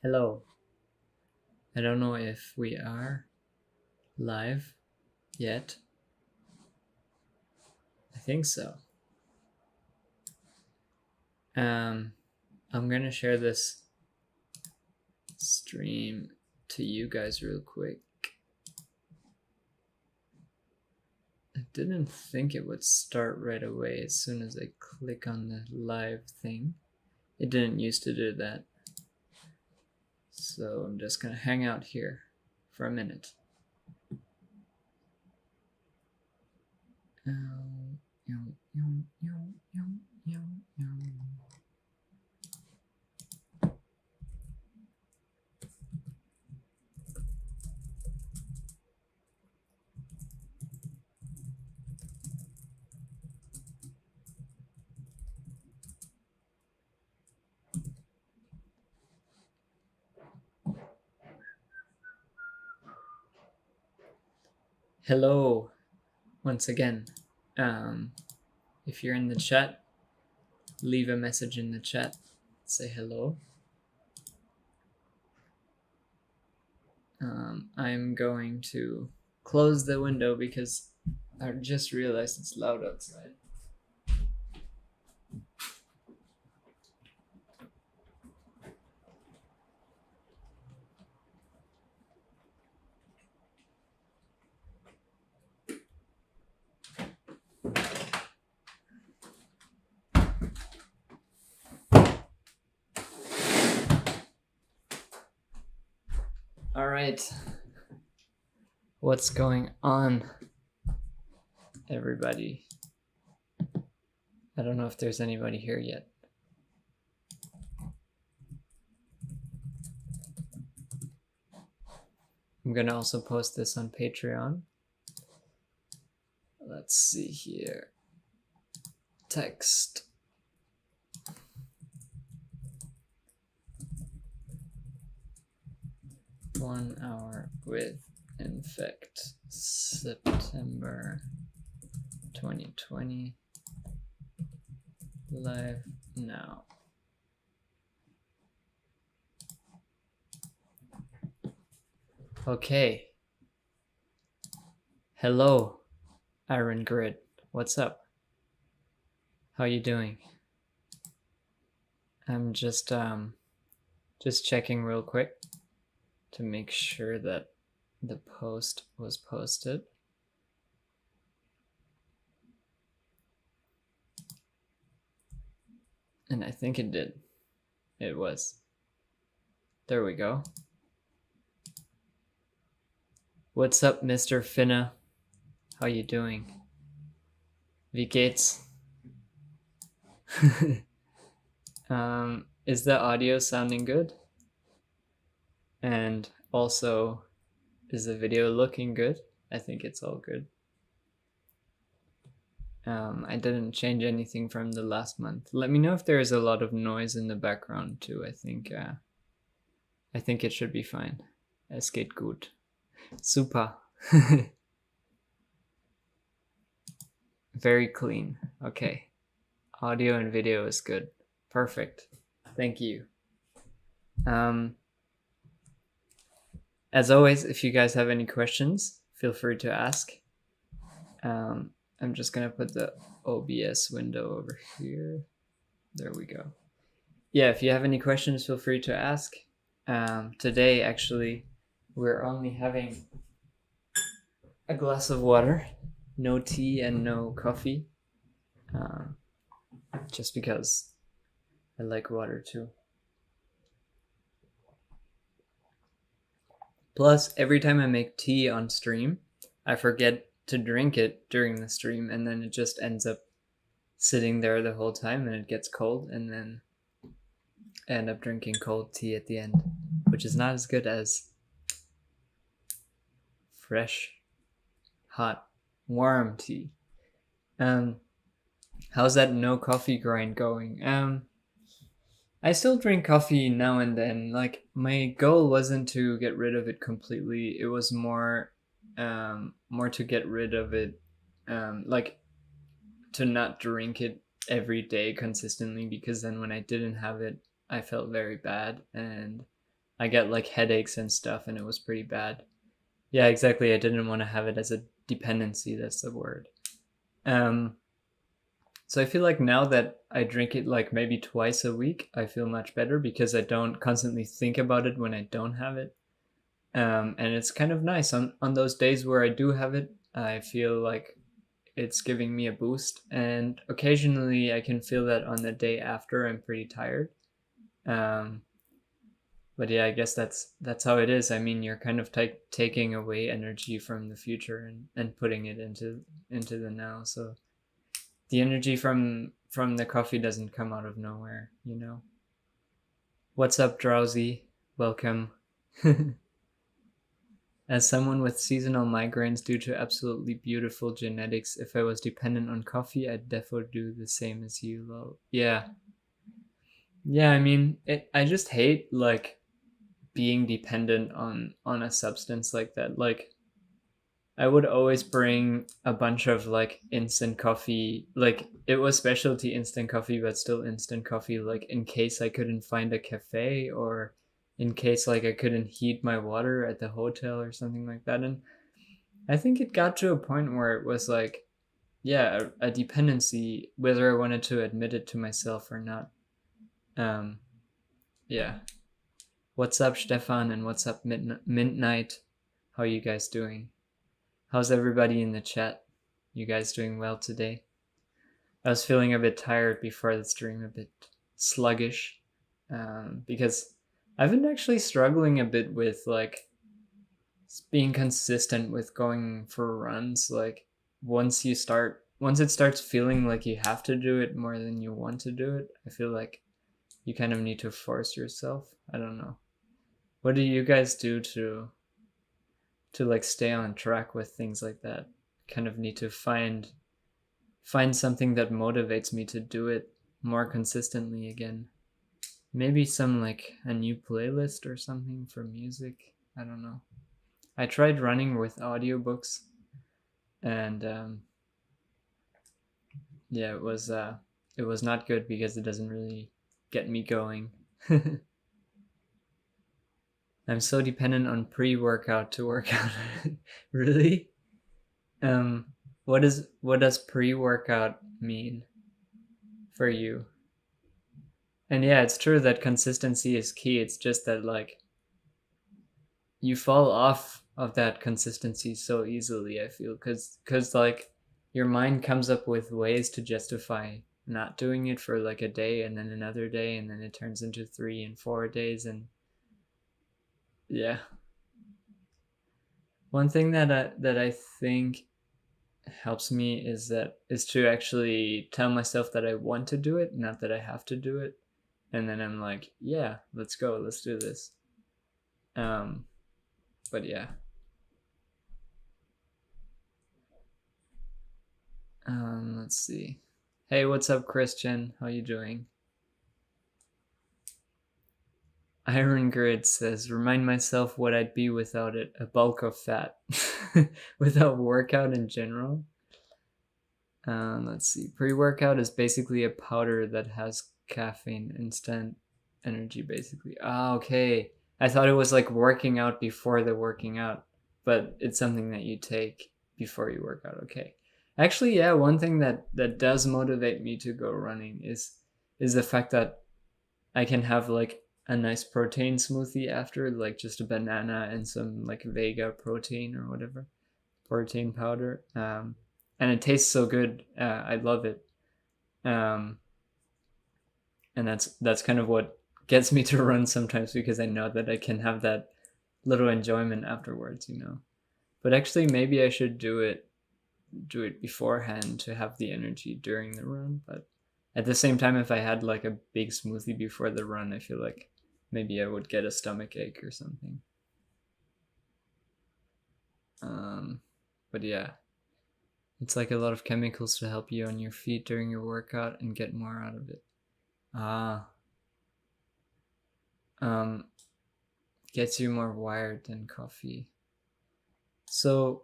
Hello. I don't know if we are live yet. I think so. I'm gonna share this stream to you guys real quick. I didn't think it would start right away as soon as I click on the live thing. It didn't used to do that. So I'm just gonna hang out here for a minute. Hello, once again. If you're in the chat, leave a message in the chat. Say hello. I'm going to close the window because I just realized it's loud outside. All right. What's going on, everybody? I don't know if there's anybody here yet. I'm gonna also post this on Patreon. Let's see here. Text. "1 hour with INFEKT, September 2020. Live now." Okay. Hello, Iron Grid. What's up? How you doing? I'm just checking real quick to make sure that the post was posted. And I think it did. It was. There we go. What's up, Mr. Finna? How you doing? Wie geht's? Is the audio sounding good? And also, is the video looking good? I think it's all good. I didn't change anything from the last month. Let me know if there is a lot of noise in the background too. I think it should be fine. Es geht gut. Super. Very clean. Okay. Audio and video is good. Perfect. Thank you. As always, if you guys have any questions, feel free to ask. I'm just gonna put the OBS window over here. There we go. Yeah, if you have any questions, feel free to ask. Today, actually, we're only having a glass of water, no tea and no coffee, just because I like water too. Plus, every time I make tea on stream, I forget to drink it during the stream, and then it just ends up sitting there the whole time, and it gets cold, and then I end up drinking cold tea at the end, which is not as good as fresh, hot, warm tea. How's that no coffee grind going? I still drink coffee now and then. Like, my goal wasn't to get rid of it completely. It was more to get rid of it, like to not drink it every day consistently, because then when I didn't have it, I felt very bad, and I get like headaches and stuff, and it was pretty bad. Yeah, exactly. I didn't want to have it as a dependency. That's the word. Um, so I feel like now that I drink it like maybe twice a week, I feel much better because I don't constantly think about it when I don't have it. And it's kind of nice on those days where I do have it. I feel like it's giving me a boost, and occasionally I can feel that on the day after I'm pretty tired. Um, but yeah, I guess that's how it is. I mean, you're kind of taking away energy from the future and putting it into the now. So the energy from the coffee doesn't come out of nowhere, you know. What's up, Drowsy? Welcome. As someone with seasonal migraines due to absolutely beautiful genetics, if I was dependent on coffee, I'd definitely do the same as you, lol. Yeah. Yeah, I mean, I just hate like being dependent on a substance like that. Like I would always bring a bunch of like instant coffee, like it was specialty instant coffee, but still instant coffee, like in case I couldn't find a cafe or in case like I couldn't heat my water at the hotel or something like that. And I think it got to a point where it was like, yeah, a dependency, whether I wanted to admit it to myself or not. Um, yeah. What's up, Stefan, and what's up, Midnight? How are you guys doing? How's everybody in the chat? You guys doing well today? I was feeling a bit tired before the stream, a bit sluggish, because I've been actually struggling a bit with like being consistent with going for runs. Like once it starts feeling like you have to do it more than you want to do it, I feel like you kind of need to force yourself. I don't know. What do you guys do to like stay on track with things like that? Kind of need to find something that motivates me to do it more consistently again. Maybe some like a new playlist or something for music. I don't know. I tried running with audiobooks, and yeah, it was not good because it doesn't really get me going. I'm so dependent on pre-workout to work out. Really? Um, what does pre-workout mean for you? And yeah, it's true that consistency is key. It's just that like you fall off of that consistency so easily, I feel, cuz like your mind comes up with ways to justify not doing it for like a day and then another day and then it turns into 3 and 4 days. And yeah. One thing that I think helps me is to actually tell myself that I want to do it, not that I have to do it. And then I'm like, yeah, let's go, let's do this. But yeah. Let's see. Hey, what's up, Christian? How you doing? Iron Grid says, remind myself what I'd be without it. A bulk of fat. Without workout in general. Let's see. Pre-workout is basically a powder that has caffeine, instant energy, basically. Ah, okay. I thought it was like working out before the working out, but it's something that you take before you work out. Okay. Actually, yeah, one thing that does motivate me to go running is the fact that I can have like a nice protein smoothie after, like just a banana and some like Vega protein or whatever, protein powder. And it tastes so good. I love it. Um, and that's kind of what gets me to run sometimes because I know that I can have that little enjoyment afterwards, you know. But actually, maybe I should do it beforehand to have the energy during the run. But at the same time, if I had like a big smoothie before the run, I feel like maybe I would get a stomach ache or something. But yeah, it's like a lot of chemicals to help you on your feet during your workout and get more out of it. Um, gets you more wired than coffee. So,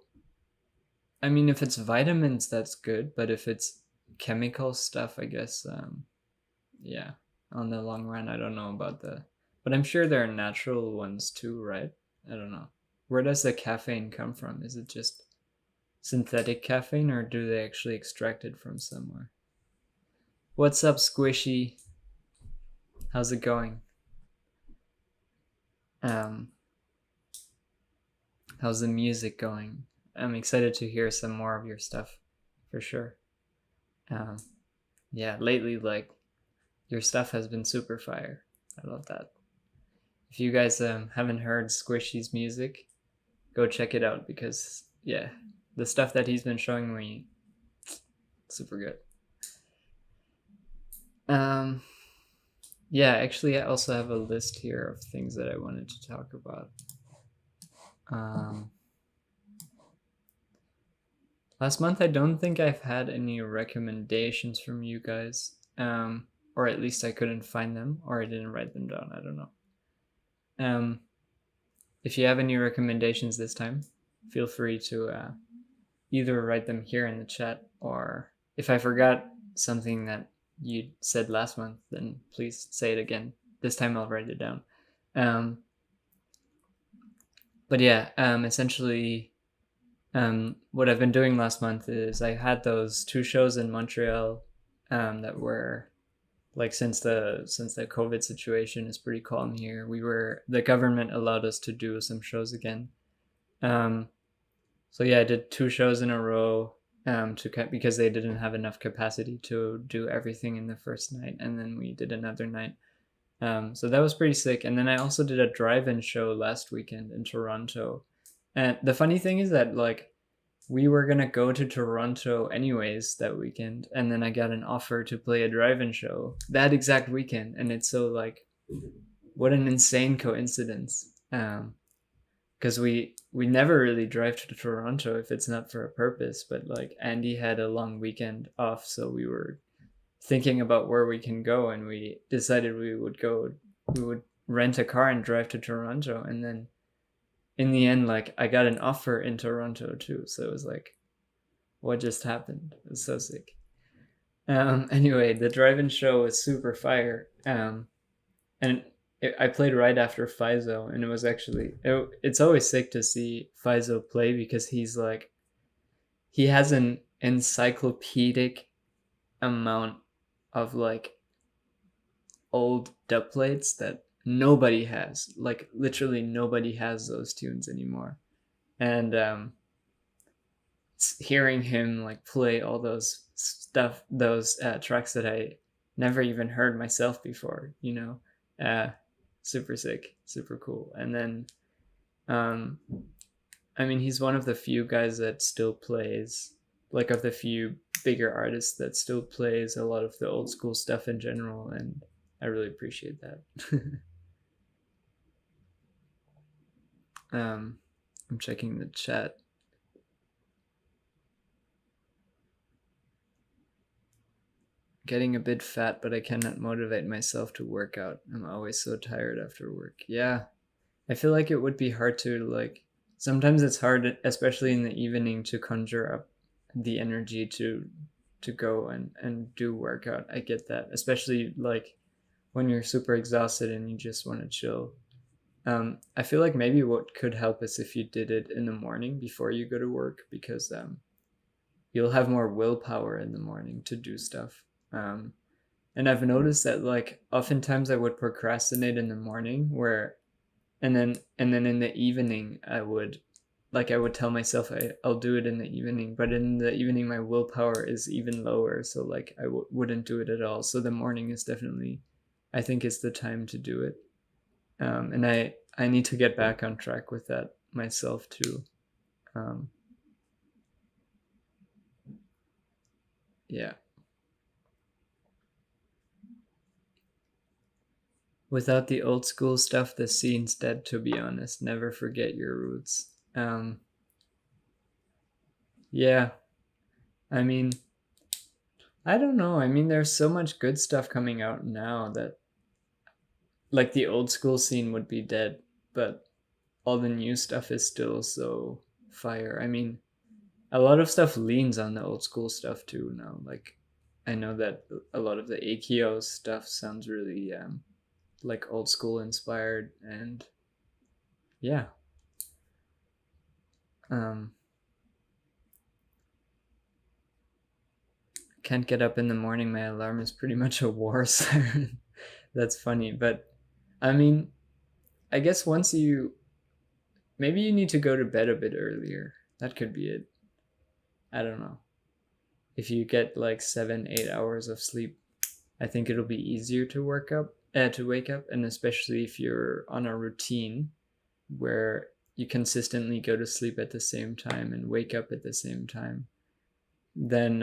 I mean, if it's vitamins, that's good. But if it's chemical stuff, I guess, yeah, on the long run, I don't know about But I'm sure there are natural ones too, right? I don't know. Where does the caffeine come from? Is it just synthetic caffeine, or do they actually extract it from somewhere? What's up, Squishy? How's it going? Um, how's the music going? I'm excited to hear some more of your stuff, for sure. Um, yeah, lately, like, your stuff has been super fire. I love that. If you guys haven't heard Squishy's music, go check it out because, yeah, the stuff that he's been showing me, super good. Yeah, actually, I also have a list here of things that I wanted to talk about. Last month, I don't think I've had any recommendations from you guys, or at least I couldn't find them, or I didn't write them down. I don't know. If you have any recommendations this time, feel free to either write them here in the chat, or if I forgot something that you said last month, then please say it again. This time I'll write it down. But yeah, essentially, what I've been doing last month is I had those 2 shows in Montreal that were like, since the COVID situation is pretty calm here, the government allowed us to do some shows again. So yeah, I did 2 shows in a row because they didn't have enough capacity to do everything in the first night, and then we did another night. So that was pretty sick. And then I also did a drive-in show last weekend in Toronto. And the funny thing is that, like, we were gonna go to Toronto anyways that weekend, and then I got an offer to play a drive-in show that exact weekend, and it's so, like, what an insane coincidence. Because we never really drive to Toronto if it's not for a purpose. But, like, Andy had a long weekend off, so we were thinking about where we can go, and we decided we would rent a car and drive to Toronto. And then in the end, like, I got an offer in Toronto too, so it was like, what just happened? It was so sick. Anyway, the drive-in show was super fire. And I played right after Faizo, and it was actually it's always sick to see Faizo play because he has an encyclopedic amount of, like, old dub plates that nobody has. Like, literally nobody has those tunes anymore. And hearing him, like, play all those tracks that I never even heard myself before, super sick, super cool. And then I mean, he's one of the few guys that still plays, like, of the few bigger artists that still plays a lot of the old school stuff in general, and I really appreciate that. I'm checking the chat. Getting a bit fat, but I cannot motivate myself to work out. I'm always so tired after work. Yeah, I feel like it would be hard to, like, sometimes it's hard, especially in the evening, to conjure up the energy to go and do workout. I get that, especially, like, when you're super exhausted and you just want to chill. I feel like maybe what could help is if you did it in the morning before you go to work, because you'll have more willpower in the morning to do stuff. And I've noticed that, like, oftentimes I would procrastinate in the morning, and then in the evening I would tell myself I'll do it in the evening, but in the evening my willpower is even lower, so, like, I wouldn't do it at all. So the morning is definitely, I think, it's the time to do it. And I need to get back on track with that myself too. Yeah. Without the old school stuff, the scene's dead, to be honest. Never forget your roots. Yeah. I mean, I don't know. I mean, there's so much good stuff coming out now that, like, the old school scene would be dead, but all the new stuff is still so fire. I mean, a lot of stuff leans on the old school stuff too now. Like, I know that a lot of the AKO stuff sounds really like old school inspired, and yeah. um can't get up in the morning. My alarm is pretty much a war siren. That's funny, but I mean, I guess once you maybe you need to go to bed a bit earlier. That could be it. I don't know. If you get like 7-8 hours of sleep, I think it'll be easier to wake up, and especially if you're on a routine where you consistently go to sleep at the same time and wake up at the same time, then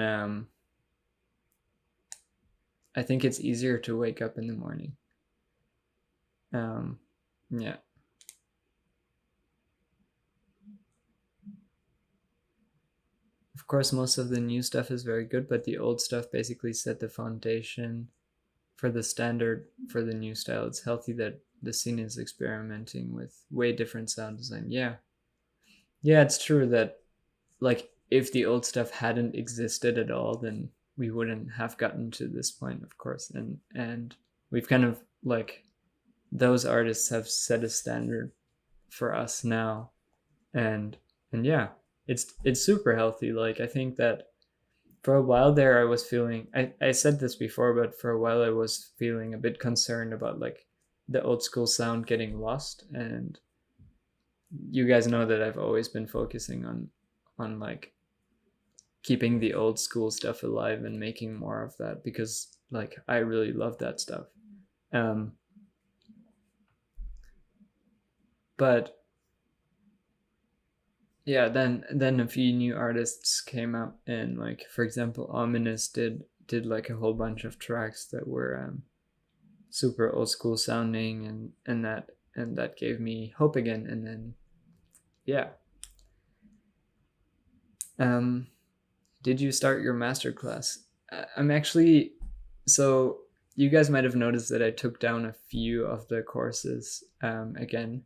I think it's easier to wake up in the morning. Yeah. Of course, most of the new stuff is very good, but the old stuff basically set the foundation for the standard for the new style. It's healthy that the scene is experimenting with way different sound design. Yeah. Yeah, it's true that, like, if the old stuff hadn't existed at all, then we wouldn't have gotten to this point, of course. And we've kind of like those artists have set a standard for us now. And yeah, it's super healthy. Like, I think that for a while there I was feeling, I said this before, but for a while I was feeling a bit concerned about like the old school sound getting lost. And you guys know that I've always been focusing on like keeping the old school stuff alive and making more of that, because like I really love that stuff. But yeah, then a few new artists came up, and like, for example, Ominous did like a whole bunch of tracks that were super old school sounding, and that gave me hope again. And then yeah. Did you start your master class? I'm actually, so you guys might have noticed that I took down a few of the courses again,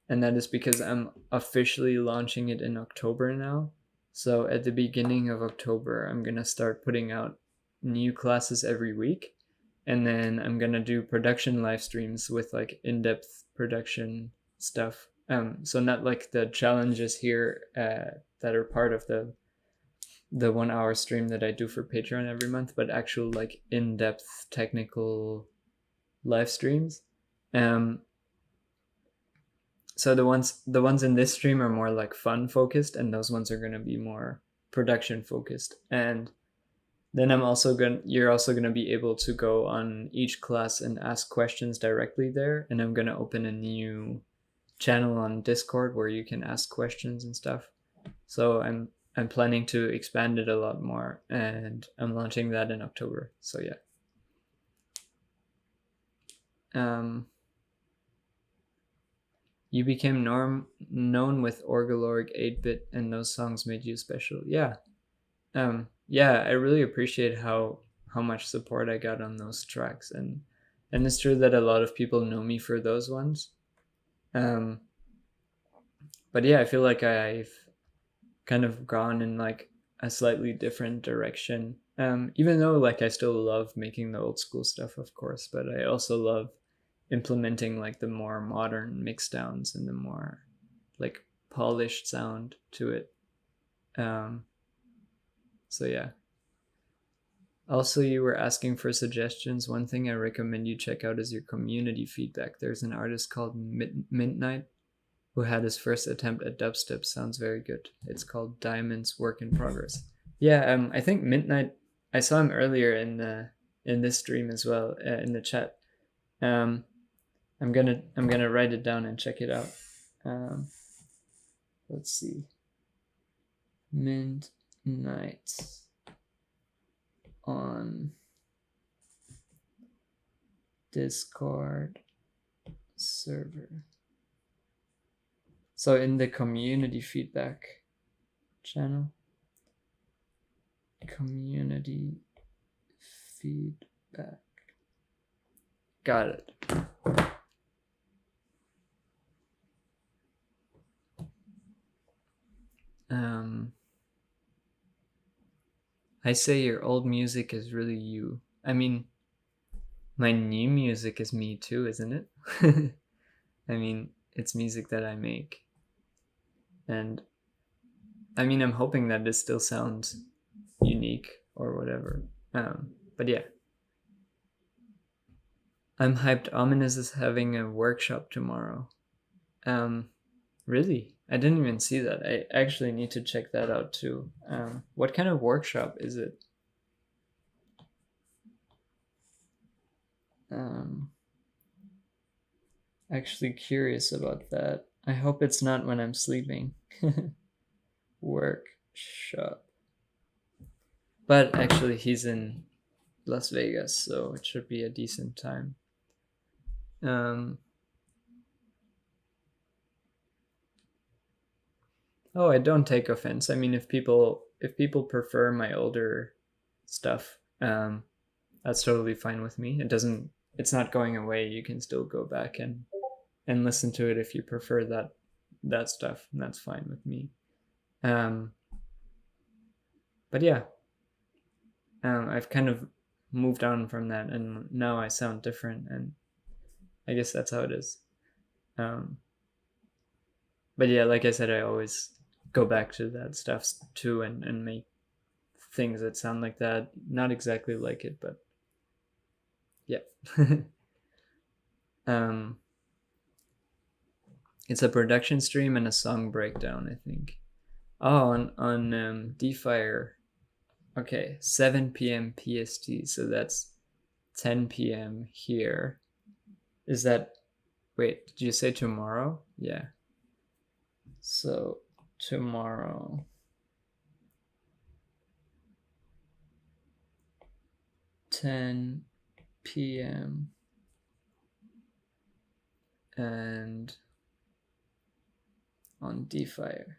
and that is because I'm officially launching it in October now. So at the beginning of October, I'm gonna start putting out new classes every week, and then I'm gonna do production live streams with like in-depth production stuff. So not like the challenges here that are part of the 1 hour stream that I do for Patreon every month, but actual like in-depth technical live streams. So the ones in this stream are more like fun focused, and those ones are gonna be more production focused. And then you're also gonna be able to go on each class and ask questions directly there. And I'm gonna open a new channel on Discord where you can ask questions and stuff. So I'm planning to expand it a lot more, and I'm launching that in October. So yeah. You became known with Orgelorg 8-bit, and those songs made you special. Yeah. Yeah, I really appreciate how much support I got on those tracks, and it's true that a lot of people know me for those ones. But yeah, I feel like I've kind of gone in like a slightly different direction. Even though like I still love making the old school stuff, of course, but I also love implementing like the more modern mix downs and the more like polished sound to it. So yeah. Also, you were asking for suggestions. One thing I recommend you check out is your community feedback. There's an artist called Midnight who had his first attempt at dubstep. Sounds very good. It's called Diamond's Work in Progress. Yeah, I think Midnight, I saw him earlier in this stream as well, in the chat. I'm gonna write it down and check it out. Let's see. Midnight on Discord server. So in the community feedback channel. Community feedback. Got it. I say your old music is really you. I mean, My new music is me too, isn't it? I mean, it's music that I make. And I mean, I'm hoping that this still sounds unique or whatever. But yeah. I'm hyped. Ominous is having a workshop tomorrow. Really? I didn't even see that. I actually need to check that out too. What kind of workshop is it? Actually curious about that. I hope it's not when I'm sleeping. Workshop. But actually, he's in Las Vegas, so it should be a decent time. Oh, I don't take offense. I mean, if people prefer my older stuff, that's totally fine with me. It's not going away. You can still go back and listen to it if you prefer that stuff, and that's fine with me. But yeah, I've kind of moved on from that, and now I sound different, and I guess that's how it is. But yeah, like I said, I always go back to that stuff too, and make things that sound like that. Not exactly like it, but yeah. It's a production stream and a song breakdown, I think. Oh, on DFire. Okay, 7 p.m. PST, so that's 10 p.m. here. Is that... Wait, did you say tomorrow? Yeah. So, tomorrow. 10 p.m. and on DFire.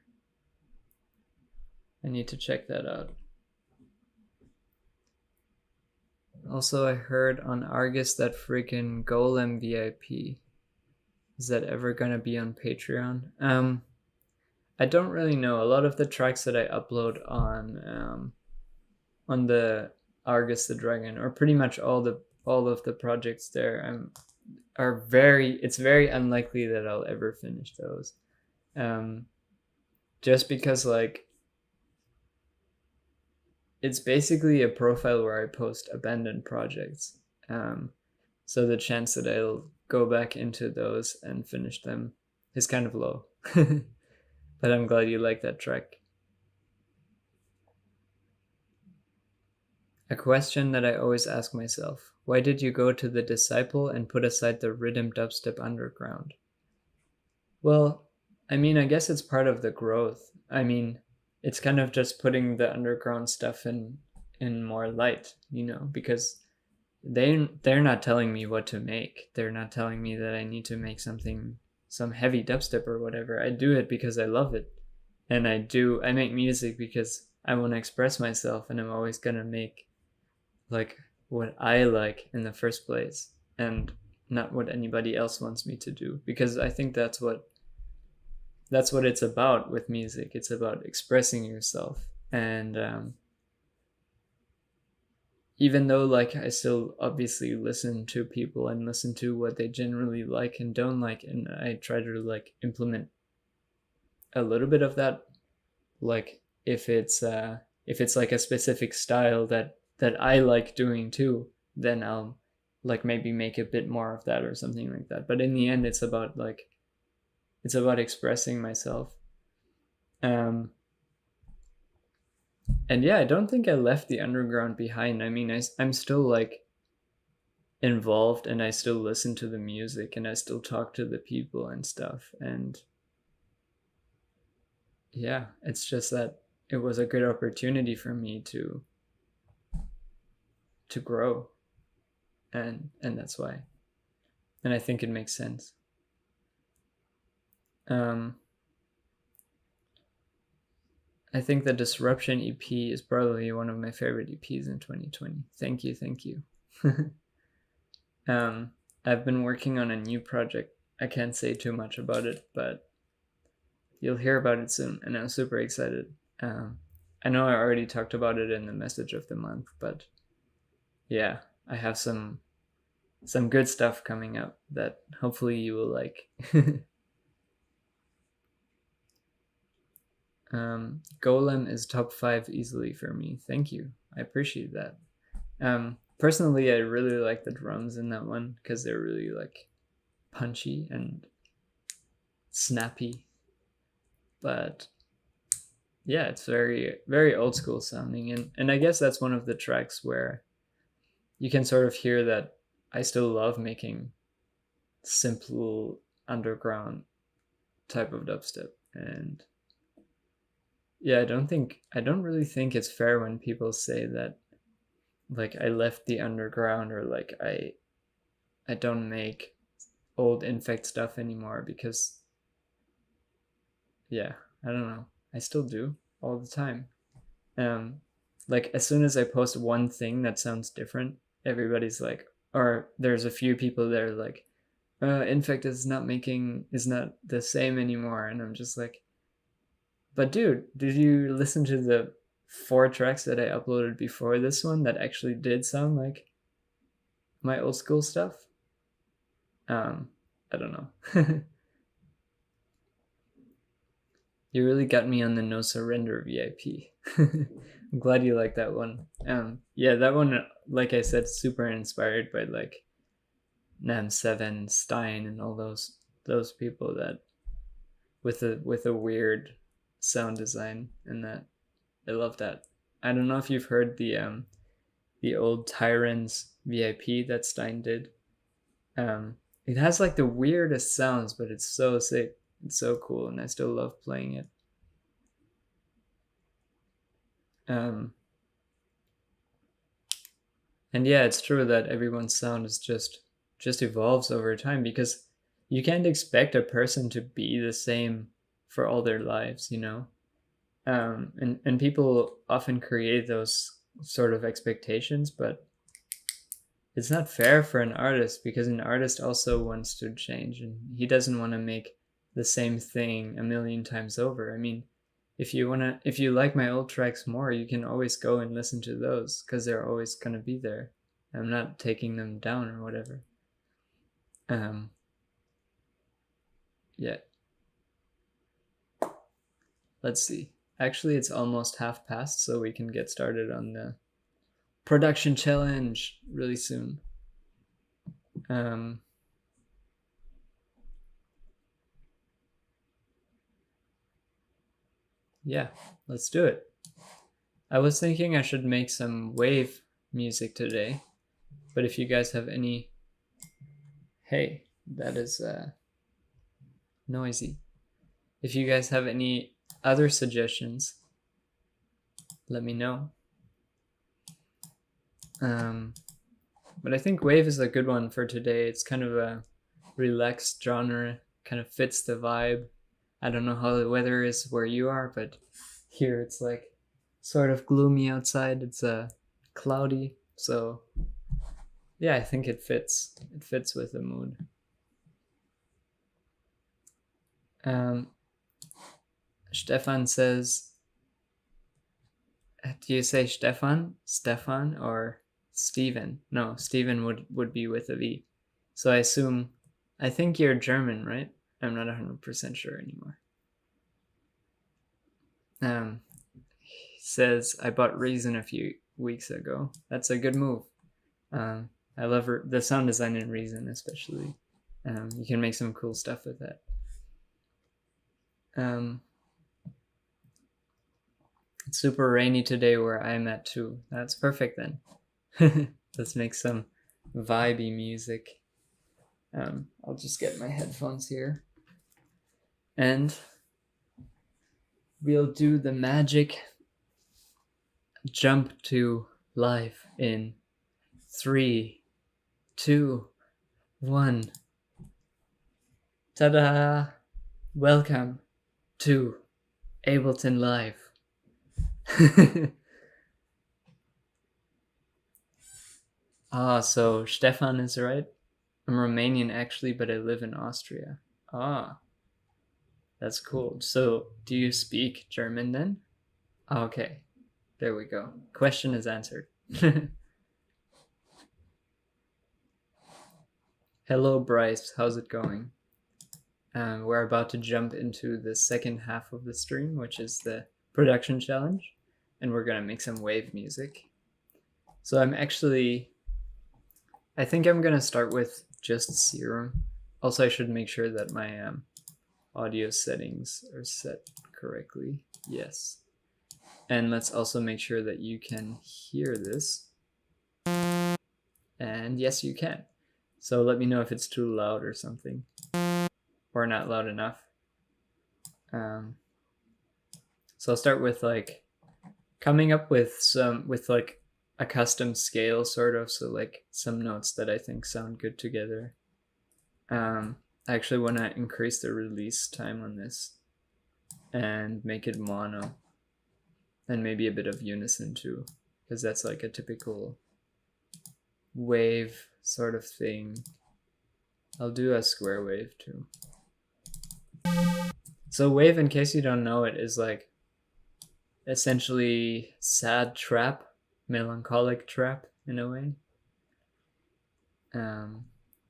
I need to check that out. Also, I heard on Argus that freaking Golem VIP. Is that ever gonna be on Patreon? I don't really know. A lot of the tracks that I upload on the Argus the Dragon, or pretty much all of the projects there, it's very unlikely that I'll ever finish those. Just because like it's basically a profile where I post abandoned projects. So the chance that I'll go back into those and finish them is kind of low. But I'm glad you like that track. A question that I always ask myself: why did you go to the Disciple and put aside the Rhythm Dubstep Underground? Well, I mean, I guess it's part of the growth. I mean, it's kind of just putting the underground stuff in more light, because they're not telling me what to make. They're not telling me that I need to make some heavy dubstep or whatever. I do it because I love it. And I make music because I want to express myself, and I'm always going to make like what I like in the first place, and not what anybody else wants me to do, because I think that's what it's about with music. It's about expressing yourself. And even though like I still obviously listen to people and listen to what they generally like and don't like, and I try to like implement a little bit of that, like if it's like a specific style that I like doing too, then I'll like maybe make a bit more of that or something like that. But in the end, it's about expressing myself. And yeah, I don't think I left the underground behind. I mean, I'm still like involved, and I still listen to the music, and I still talk to the people and stuff. And yeah, it's just that it was a good opportunity for me to grow, and that's why. And I think it makes sense. I think the Disruption EP is probably one of my favorite EPs in 2020. Thank you. I've been working on a new project. I can't say too much about it, but you'll hear about it soon, and I'm super excited. I know I already talked about it in the message of the month, but yeah, I have some some good stuff coming up that hopefully you will like. Golem is top 5 easily for me. Thank you. I appreciate that. Personally, I really like the drums in that one because they're really like punchy and snappy. But yeah, it's very, very old school sounding. And I guess that's one of the tracks where you can sort of hear that I still love making simple underground type of dubstep. And yeah, I don't really think it's fair when people say that like I left the underground or like I don't make old INFEKT stuff anymore because yeah, I don't know. I still do all the time. Um like as soon as I post one thing that sounds different, everybody's like, or there's a few people that are like, INFEKT is not the same anymore, and I'm just like, but dude, did you listen to the 4 tracks that I uploaded before this one that actually did sound like my old school stuff? I don't know. You really got me on the No Surrender VIP. I'm glad you like that one. Yeah, that one, like I said, super inspired by like Nam7, Stein, and all those people that with a weird sound design, and that I love that. I don't know if you've heard the old Tyrants VIP that Stein did. It has like the weirdest sounds, but it's so sick. It's so cool, and I still love playing it. Um, and yeah, it's true that everyone's sound is just evolves over time because you can't expect a person to be the same for all their lives, you know. And people often create those sort of expectations, but it's not fair for an artist because an artist also wants to change and he doesn't want to make the same thing a million times over. I mean, if you like my old tracks more, you can always go and listen to those because they're always going to be there. I'm not taking them down or whatever. Um yeah. Let's see. Actually, it's almost half past, so we can get started on the production challenge really soon. Um yeah, let's do it. I was thinking I should make some wave music today, but if you guys have any, hey, that is noisy. If you guys have any other suggestions, let me know. But I think wave is a good one for today. It's kind of a relaxed genre, kind of fits the vibe. I don't know how the weather is where you are, but here it's like sort of gloomy outside. It's cloudy, so yeah, I think it fits. It fits with the mood. Stefan says, do you say Stefan, or Steven? No, Steven would be with a V. So I think you're German, right? I'm not 100% sure anymore. He says, I bought Reason a few weeks ago. That's a good move. I love the sound design in Reason, especially. You can make some cool stuff with that. It's super rainy today where I'm at too. That's perfect then. Let's make some vibey music. I'll just get my headphones here. And we'll do the magic jump to life in 3, 2, 1. Ta-da! Welcome to Ableton Live. So Stefan is right. I'm Romanian actually, but I live in Austria. That's cool. So, do you speak German then? Okay, there we go. Question is answered. Hello, Bryce. How's it going? We're about to jump into the second half of the stream, which is the production challenge, and we're gonna make some wave music. So I think I'm gonna start with just Serum. Also, I should make sure that my audio settings are set correctly. Yes. And let's also make sure that you can hear this. And yes, you can. So let me know if it's too loud or something, or not loud enough. So I'll start with like coming up with like a custom scale sort of, so like some notes that I think sound good together. I actually want to increase the release time on this and make it mono, and maybe a bit of unison too, because that's like a typical wave sort of thing. I'll do a square wave too. So wave, in case you don't know it, is like essentially sad trap, melancholic trap in a way.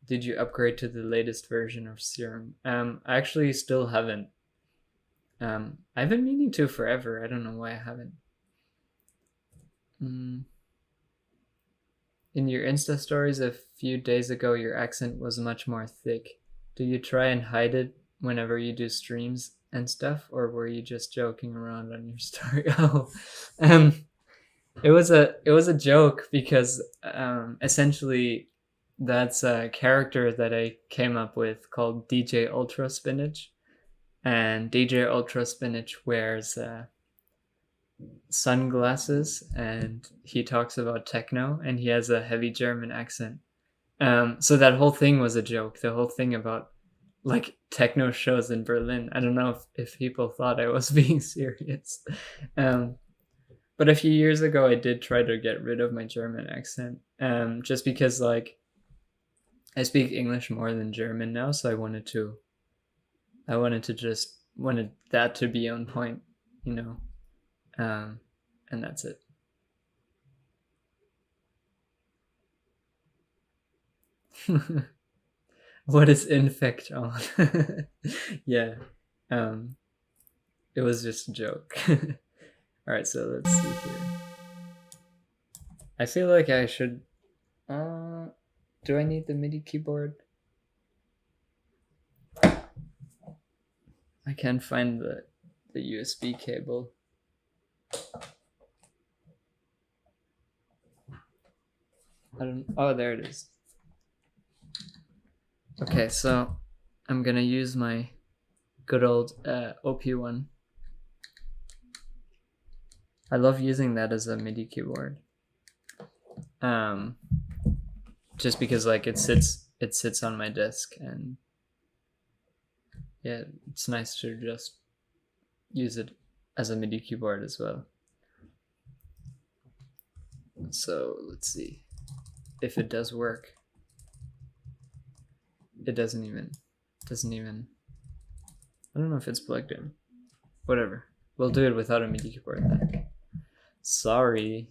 Did you upgrade to the latest version of Serum? I actually still haven't. I've been meaning to forever. I don't know why I haven't. In your Insta stories a few days ago, your accent was much more thick. Do you try and hide it whenever you do streams and stuff, or were you just joking around on your story? It was a joke because essentially that's a character that I came up with called DJ Ultra Spinach, and DJ Ultra Spinach wears sunglasses and he talks about techno and he has a heavy German accent. So that whole thing was a joke. The whole thing about like techno shows in Berlin. I don't know if people thought I was being serious. But a few years ago, I did try to get rid of my German accent, just because like I speak English more than German now, so I wanted that to be on point, you know, and that's it. What is INFEKT on? Yeah, it was just a joke. All right, so let's see here. I feel like I should. Do I need the MIDI keyboard? I can't find the USB cable. Oh, there it is. Okay, so I'm gonna use my good old OP1. I love using that as a MIDI keyboard. Just because like it sits on my desk, and yeah, it's nice to just use it as a MIDI keyboard as well. So let's see if it does work. It doesn't even. I don't know if it's plugged in. Whatever. We'll do it without a MIDI keyboard then. Sorry.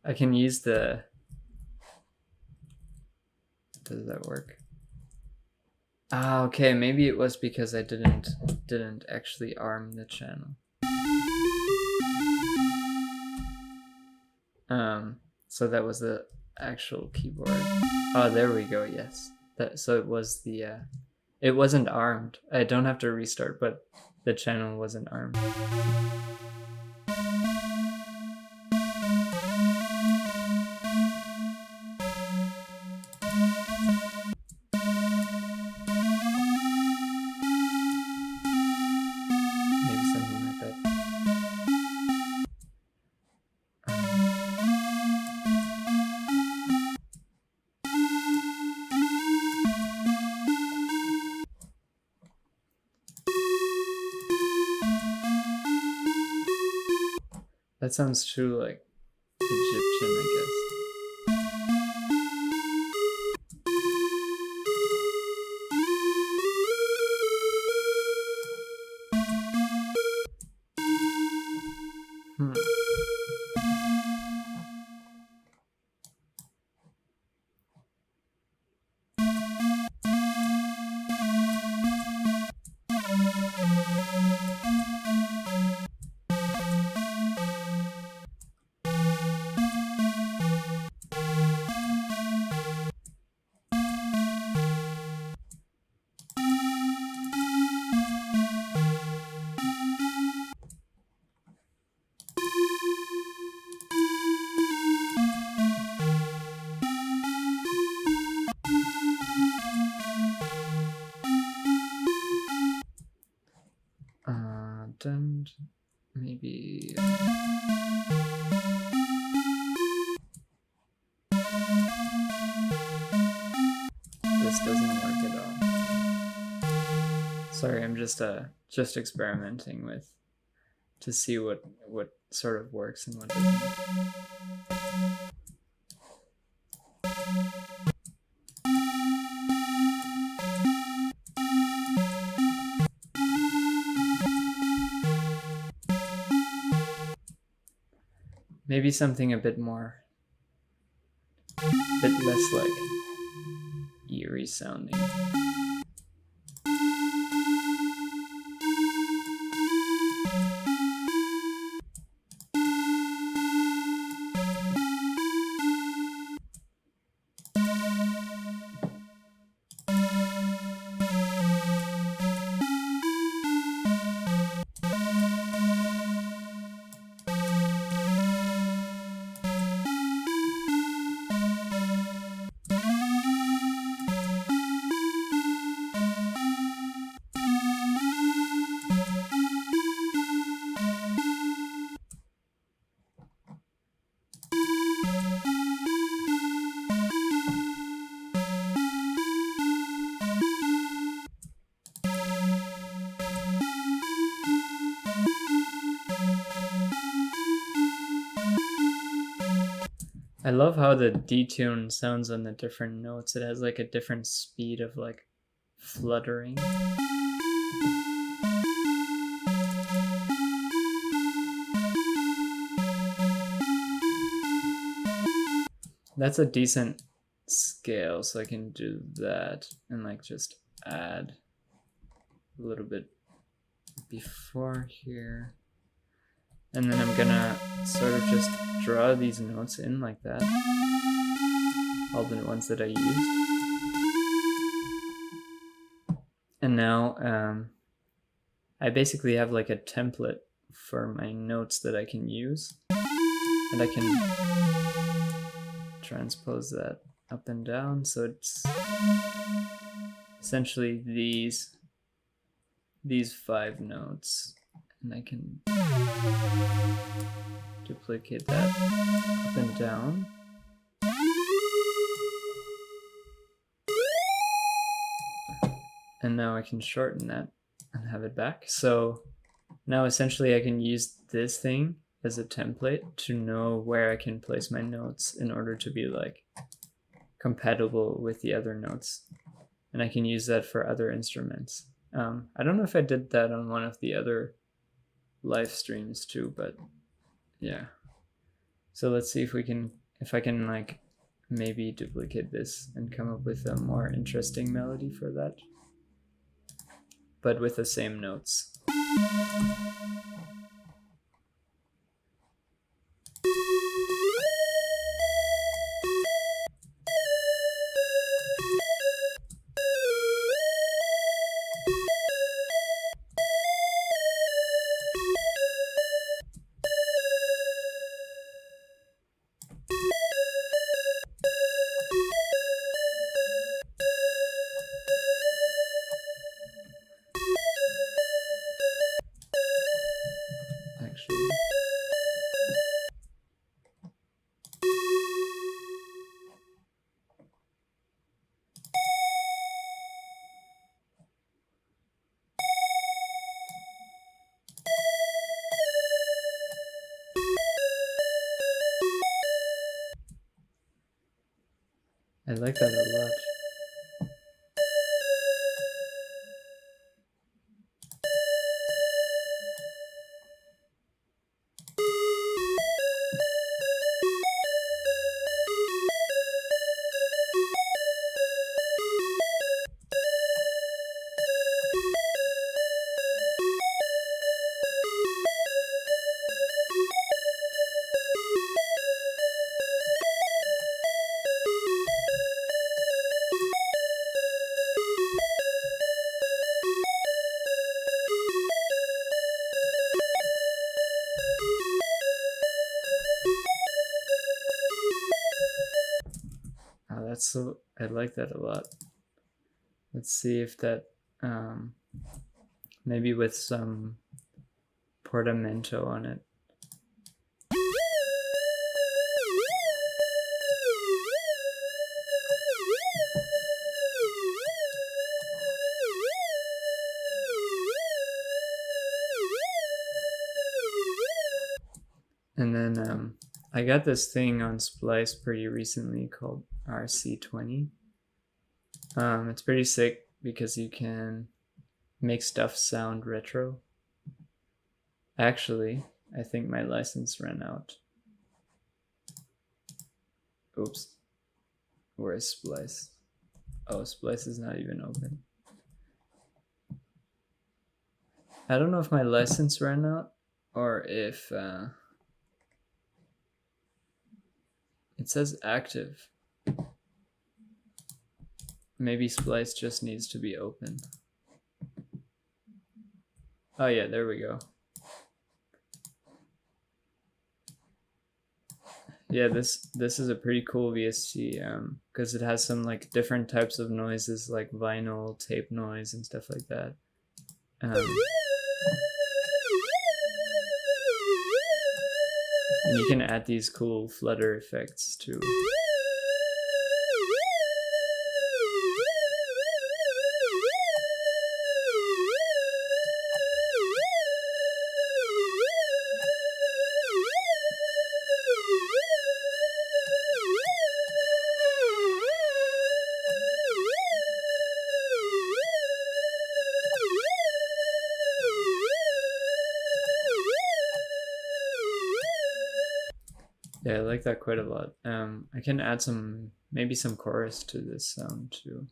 I can use the. Does that work? Ah, okay. Maybe it was because I didn't actually arm the channel. So that was the actual keyboard. Oh, there we go. Yes. So it was the. It wasn't armed. I don't have to restart, but the channel wasn't armed. Maybe something like that. That sounds too like Egyptian, I guess. content, maybe this doesn't work at all. Sorry, I'm just experimenting with to see what sort of works and what doesn't. Maybe something a bit less like eerie sounding. I love how the detune sounds on the different notes. It has like a different speed of like fluttering. That's a decent scale, so I can do that and like just add a little bit before here. And then I'm gonna sort of just draw these notes in like that. All the ones that I used. And now I basically have like a template for my notes that I can use. And I can transpose that up and down. So it's essentially these 5 notes. And I can duplicate that up and down. And now I can shorten that and have it back. So now essentially I can use this thing as a template to know where I can place my notes in order to be like compatible with the other notes. And I can use that for other instruments. I don't know if I did that on one of the other live streams too, but yeah. So let's see if I can like maybe duplicate this and come up with a more interesting melody for that, but with the same notes. Actually, I like that a lot. I like that a lot. Let's see if that maybe with some portamento on it. And then I got this thing on Splice pretty recently called RC20. It's pretty sick because you can make stuff sound retro. Actually, I think my license ran out. Oops. Where is Splice? Oh, Splice is not even open. I don't know if my license ran out or if it says active. Maybe Splice just needs to be open. Oh yeah, there we go. Yeah, this is a pretty cool VST because it has some like different types of noises like vinyl, tape noise, and stuff like that. And you can add these cool flutter effects too. Yeah, I like that quite a lot. I can add maybe some chorus to this sound too.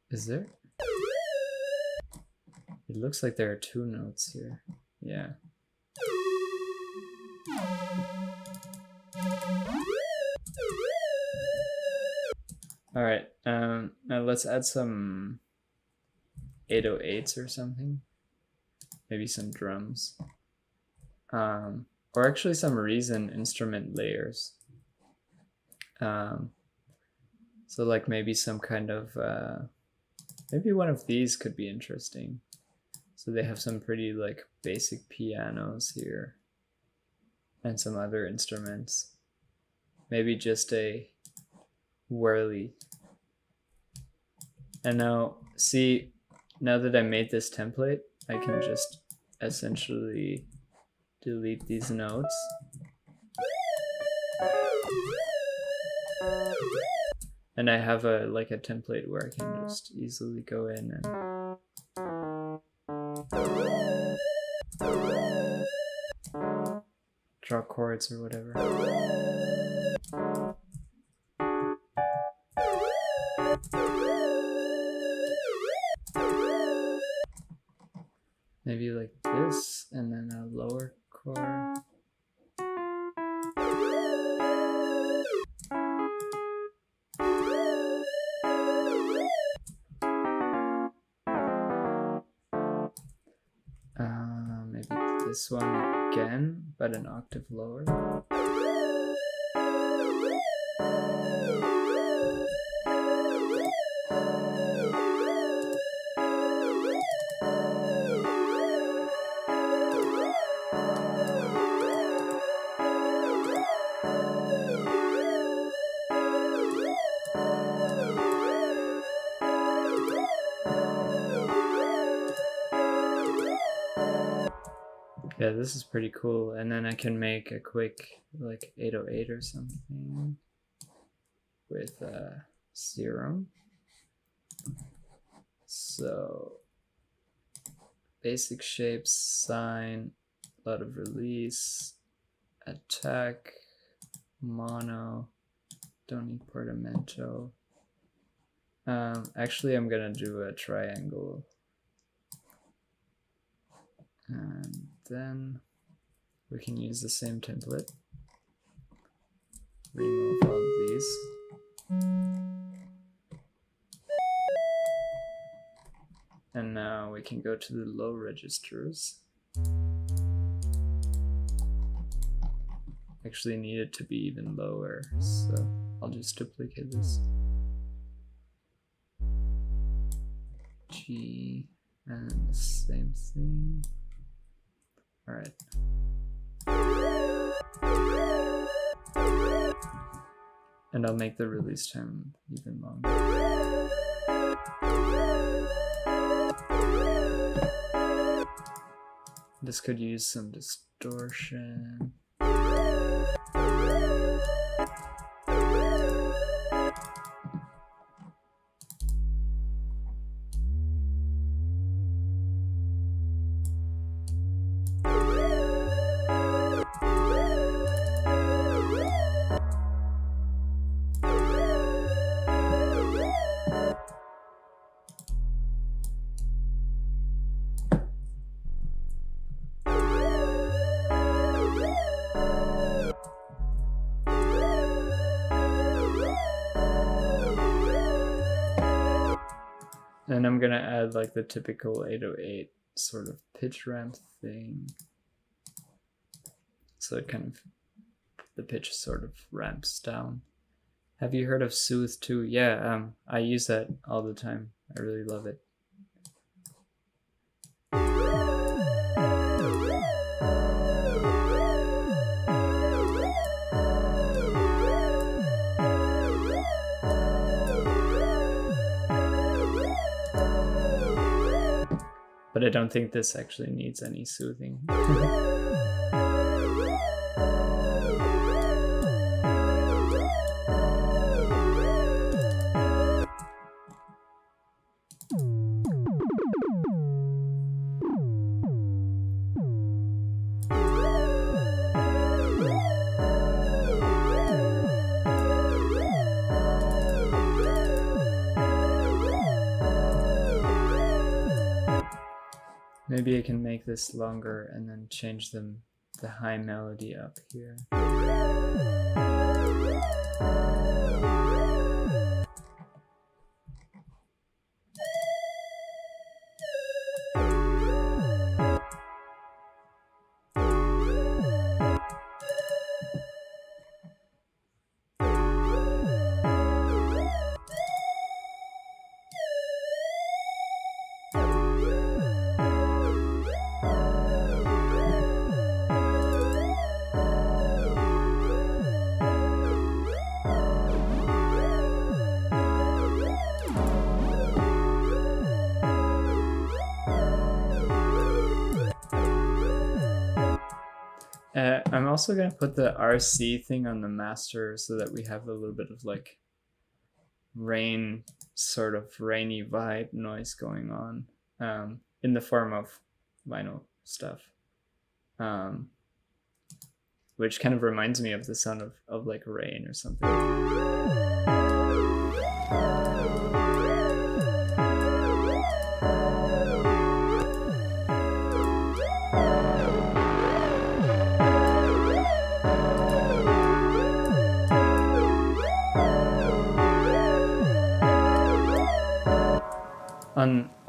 Is there? It looks like there are 2 notes here. Yeah. All right. Now let's add some 808s or something. Maybe some drums. Or actually some Reason instrument layers. So like maybe some kind of maybe one of these could be interesting. So they have some pretty like basic pianos here and some other instruments. Maybe just a whirly. And now, see, now that I made this template, I can just essentially delete these notes. And I have a template where I can just easily go in and draw chords or whatever. Maybe like this, and then a lower chord. Maybe this one again, but an octave lower. Yeah, this is pretty cool. And then I can make a quick like 808 or something with serum. So basic shapes, sign, a lot of release, attack, mono, don't need portamento. Actually, I'm gonna do a triangle. And then we can use the same template. Remove all of these. And now we can go to the low registers. Actually need it to be even lower, so I'll just duplicate this. G and the same thing. All right. And I'll make the release time even longer. This could use some distortion. And I'm gonna add like the typical 808 sort of pitch ramp thing. So it kind of, the pitch sort of ramps down. Have you heard of Soothe 2? Yeah, I use that all the time. I really love it. But I don't think this actually needs any soothing. Maybe I can make this longer and then change the high melody up here. I'm also going to put the RC thing on the master so that we have a little bit of like rain, sort of rainy vibe noise going on in the form of vinyl stuff, which kind of reminds me of the sound of like rain or something.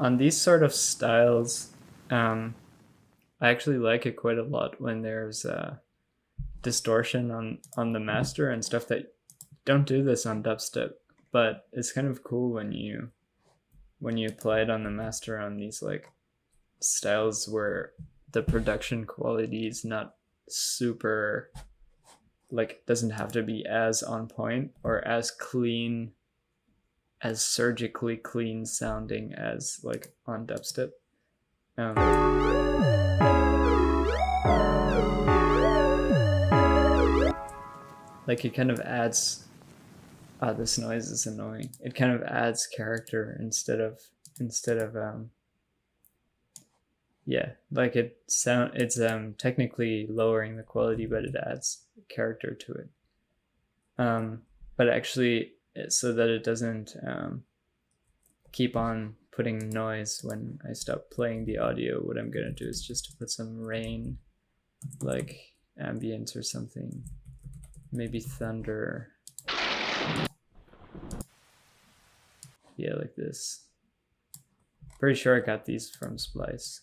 On these sort of styles, I actually like it quite a lot when there's distortion on the master and stuff that don't do this on dubstep, but it's kind of cool when you apply it on the master on these like styles where the production quality is not super, like, doesn't have to be as on point or as clean, as surgically clean sounding as like on dubstep. Like it kind of adds, this noise is annoying. It kind of adds character instead of yeah, like it's technically lowering the quality, but it adds character to it. But actually, so that it doesn't keep on putting noise when I stop playing the audio, what I'm gonna do is just to put some rain, like ambience or something, maybe thunder. Yeah, like this. Pretty sure I got these from Splice.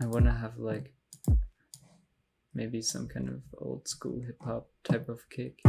I want to have like maybe some kind of old school hip hop type of kick.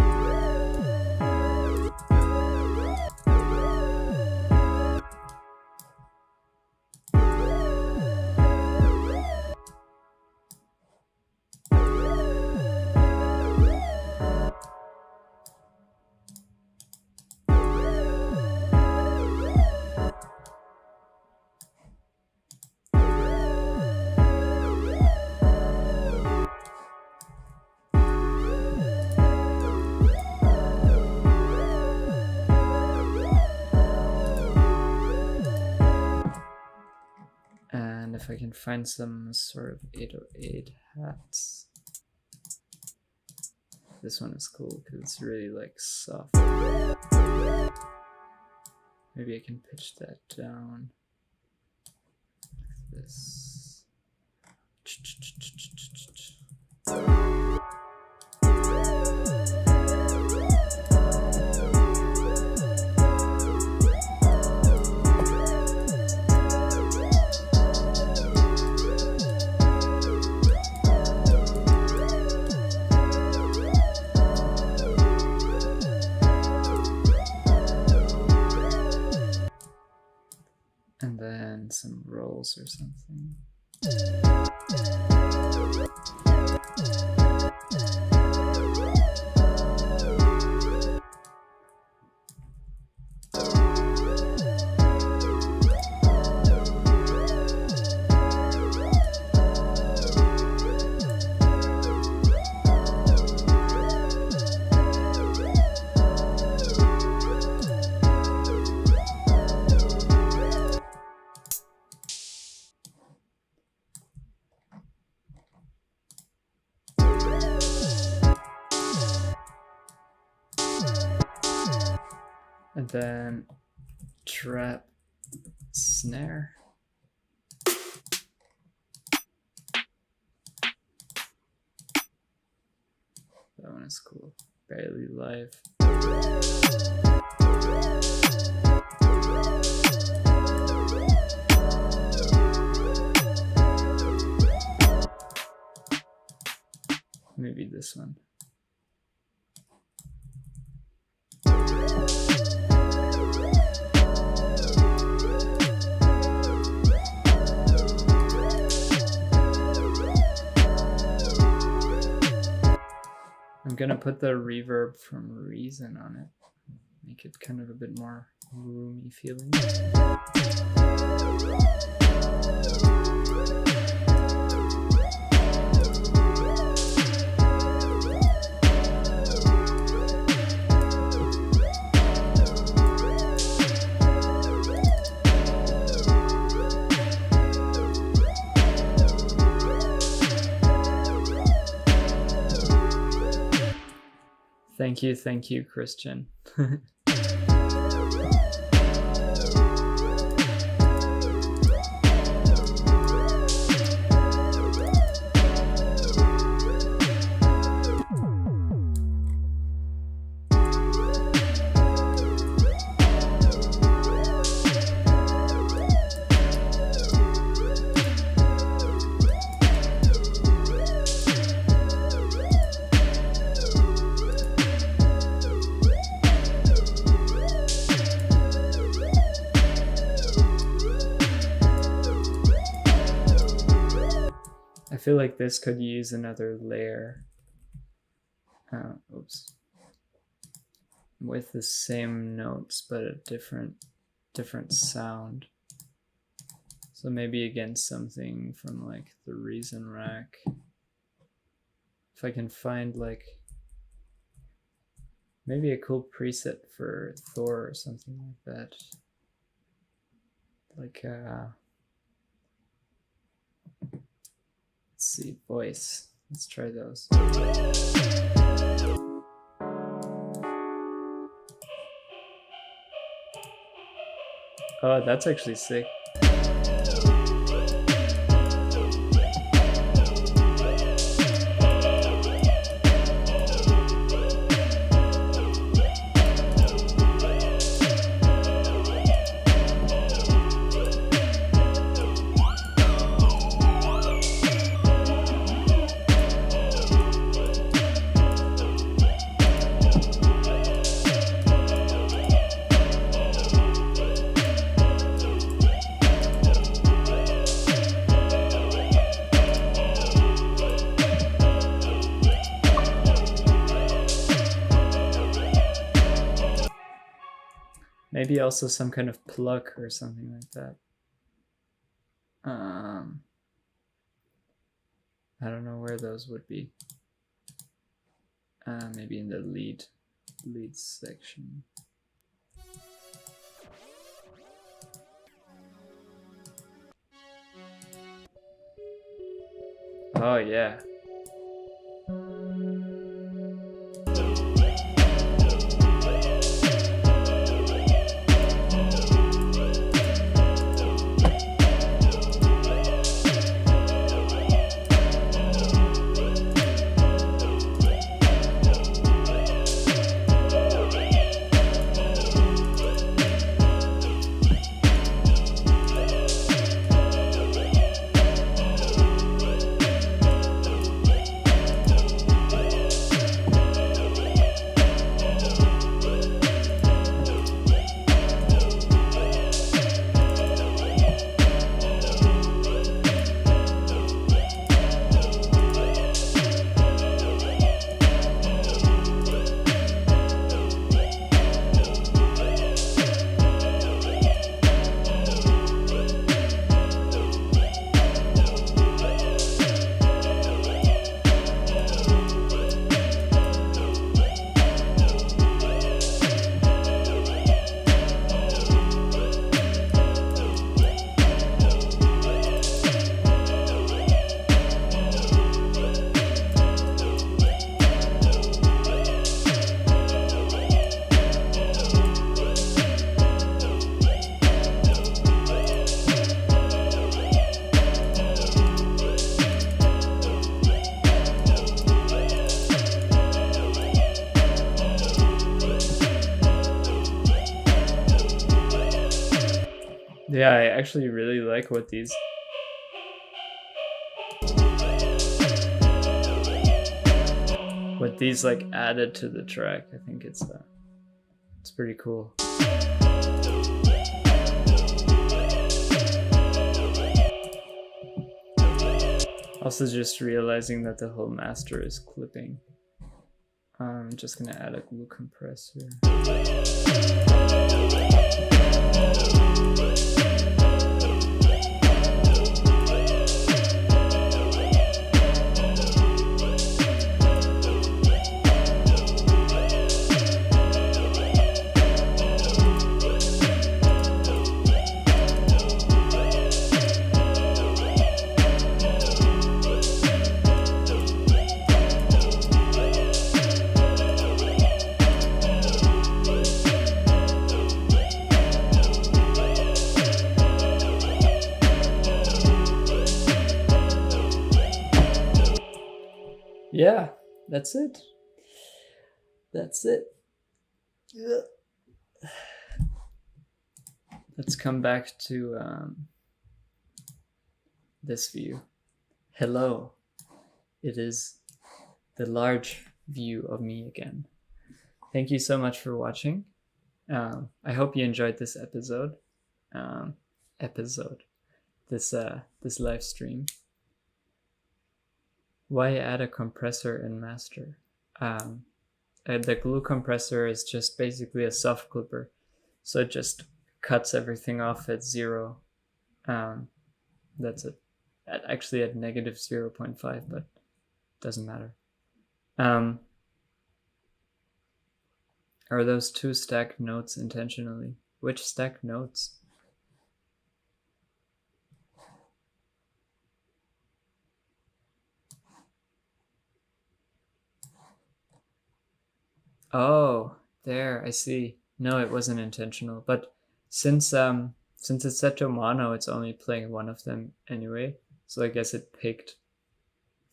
And if I can find some sort of 808 hats. This one is cool because it's really like soft. Maybe I can pitch that down like this. And then some rolls or something. And then trap snare. That one is cool. Barely live. Maybe this one. I'm gonna put the reverb from Reason on it. Make it kind of a bit more roomy feeling. Thank you, Christian. I feel like this could use another layer. Oops. With the same notes, but a different sound. So maybe again something from like the Reason rack. If I can find like maybe a cool preset for Thor or something like that. Like let's see, voice. Let's try those. Oh, that's actually sick. Maybe also some kind of plug or something like that. I don't know where those would be. Maybe in the lead section. Oh yeah. Yeah, I actually really like what these like added to the track. I think it's pretty cool. Also just realizing that the whole master is clipping. I'm just gonna add a glue compressor. Yeah, that's it. Yeah. Let's come back to this view. Hello. It is the large view of me again. Thank you so much for watching. I hope you enjoyed this episode. This live stream. Why add a compressor in master? The glue compressor is just basically a soft clipper, so it just cuts everything off at 0. That's it. Actually at negative 0.5, but doesn't matter. Are those 2 stacked notes intentionally? Which stacked notes? Oh, there, I see. No, it wasn't intentional. But since it's set to mono, it's only playing one of them anyway. So I guess it picked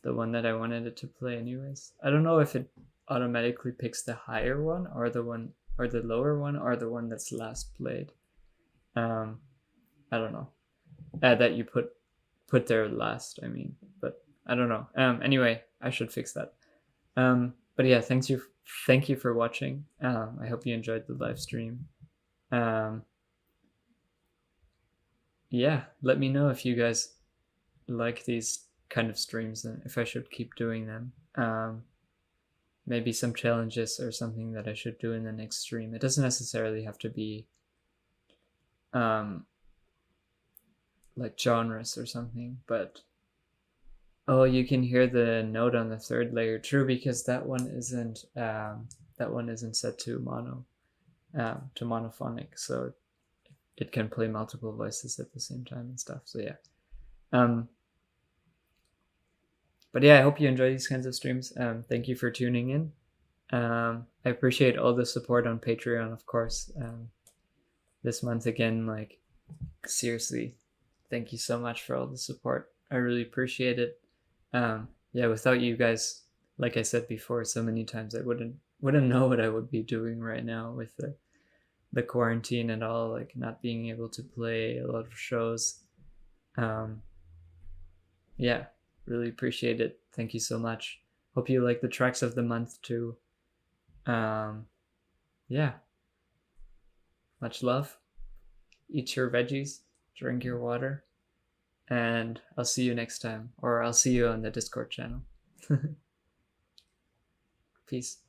the one that I wanted it to play anyways. I don't know if it automatically picks the higher one or the one or the lower one or the one that's last played. Um, I don't know. That you put there last, I mean, but I don't know. Anyway, I should fix that. But yeah, thank you for watching. I hope you enjoyed the live stream. Yeah, let me know if you guys like these kind of streams and if I should keep doing them. Maybe some challenges or something that I should do in the next stream. It doesn't necessarily have to be like genres or something, but oh, you can hear the note on the third layer. True, because that one isn't set to mono, to monophonic, so it can play multiple voices at the same time and stuff. So yeah. But yeah, I hope you enjoy these kinds of streams. Thank you for tuning in. I appreciate all the support on Patreon, of course. This month again, like seriously, thank you so much for all the support. I really appreciate it. Yeah, without you guys, like I said before so many times, I wouldn't know what I would be doing right now with the quarantine and all, like not being able to play a lot of shows. Yeah, really appreciate it. Thank you so much. Hope you like the tracks of the month too. Yeah, much love. Eat your veggies, drink your water, and I'll see you next time, or I'll see you on the Discord channel. Peace.